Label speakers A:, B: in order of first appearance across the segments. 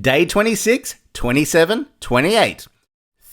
A: Day 26, 27, 28.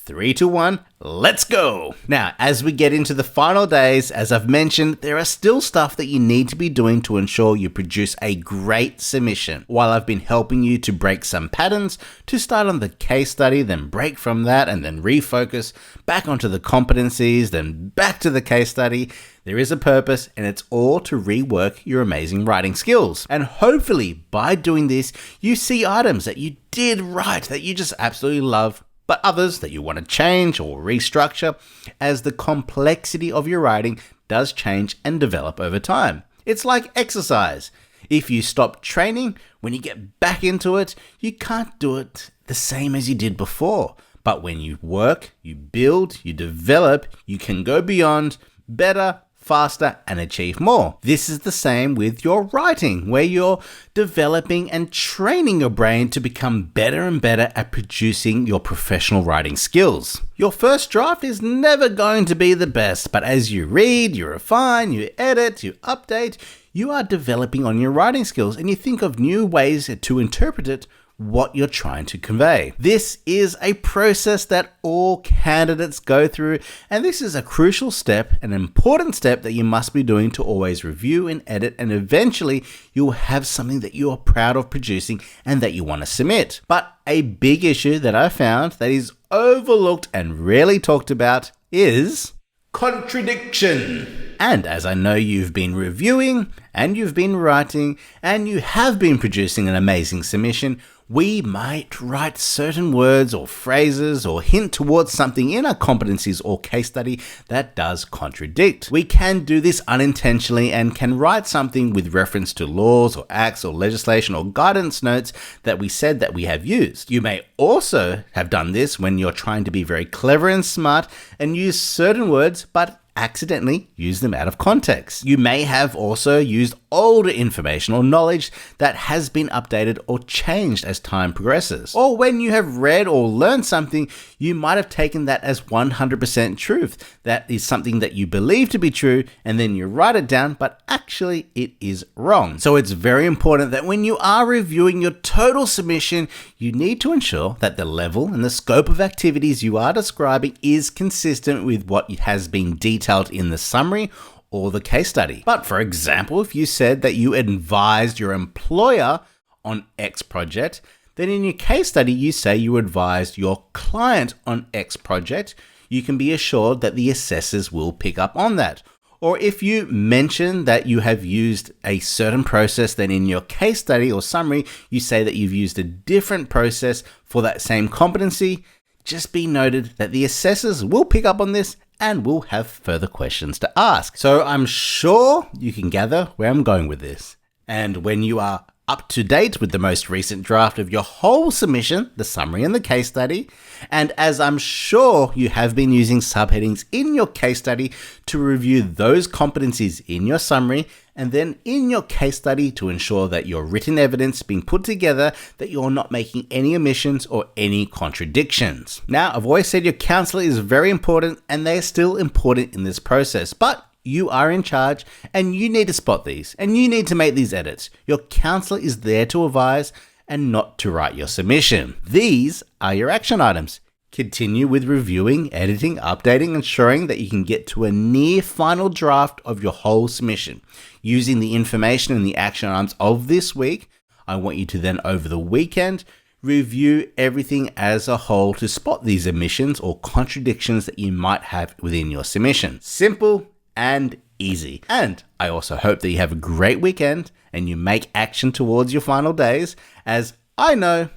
A: 3, 2, 1, let's go! Now, as we get into the final days, as I've mentioned, there are still stuff that you need to be doing to ensure you produce a great submission. While I've been helping you to break some patterns, to start on the case study, then break from that, and then refocus, back onto the competencies, then back to the case study, there is a purpose, and it's all to rework your amazing writing skills. And hopefully, by doing this, you see items that you did right, that you just absolutely love, but others that you want to change or restructure as the complexity of your writing does change and develop over time. It's like exercise. If you stop training, when you get back into it, you can't do it the same as you did before. But when you work, you build, you develop, you can go beyond, better, faster, and achieve more. This is the same with your writing, where you're developing and training your brain to become better and better at producing your professional writing skills. Your first draft is never going to be the best, but as you read, you refine, you edit, you update, you are developing on your writing skills and you think of new ways to interpret it, what you're trying to convey. This is a process that all candidates go through, and this is a crucial step, an important step that you must be doing to always review and edit, and eventually you'll have something that you are proud of producing and that you want to submit. But a big issue that I found that is overlooked and rarely talked about is contradiction. And as I know you've been reviewing and you've been writing and you have been producing an amazing submission, we might write certain words or phrases or hint towards something in our competencies or case study that does contradict. We can do this unintentionally and can write something with reference to laws or acts or legislation or guidance notes that we said that we have used. You may also have done this when you're trying to be very clever and smart and use certain words but accidentally use them out of context. You may have also used older information or knowledge that has been updated or changed as time progresses. Or when you have read or learned something, you might have taken that as 100% truth. That is something that you believe to be true, and then you write it down, but actually it is wrong. So it's very important that when you are reviewing your total submission, you need to ensure that the level and the scope of activities you are describing is consistent with what has been detailed in the summary or the case study. But for example, if you said that you advised your employer on X project, then in your case study you say you advised your client on X project, you can be assured that the assessors will pick up on that. Or if you mention that you have used a certain process, then in your case study or summary, you say that you've used a different process for that same competency, just be noted that the assessors will pick up on this and will have further questions to ask. So I'm sure you can gather where I'm going with this. And when you are up to date with the most recent draft of your whole submission, the summary and the case study, and as I'm sure you have been using subheadings in your case study to review those competencies in your summary, and then in your case study to ensure that your written evidence being put together, that you're not making any omissions or any contradictions. Now, I've always said your counselor is very important and they are still important in this process, but you are in charge and you need to spot these and you need to make these edits. Your counselor is there to advise and not to write your submission. These are your action items. Continue with reviewing, editing, updating, ensuring that you can get to a near final draft of your whole submission. Using the information and the action items of this week, I want you to then over the weekend, review everything as a whole to spot these omissions or contradictions that you might have within your submission. Simple and easy. And I also hope that you have a great weekend and you make action towards your final days, as I know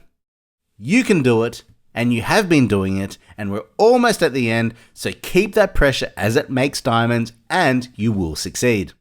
A: you can do it and you have been doing it and we're almost at the end. So keep that pressure as it makes diamonds and you will succeed.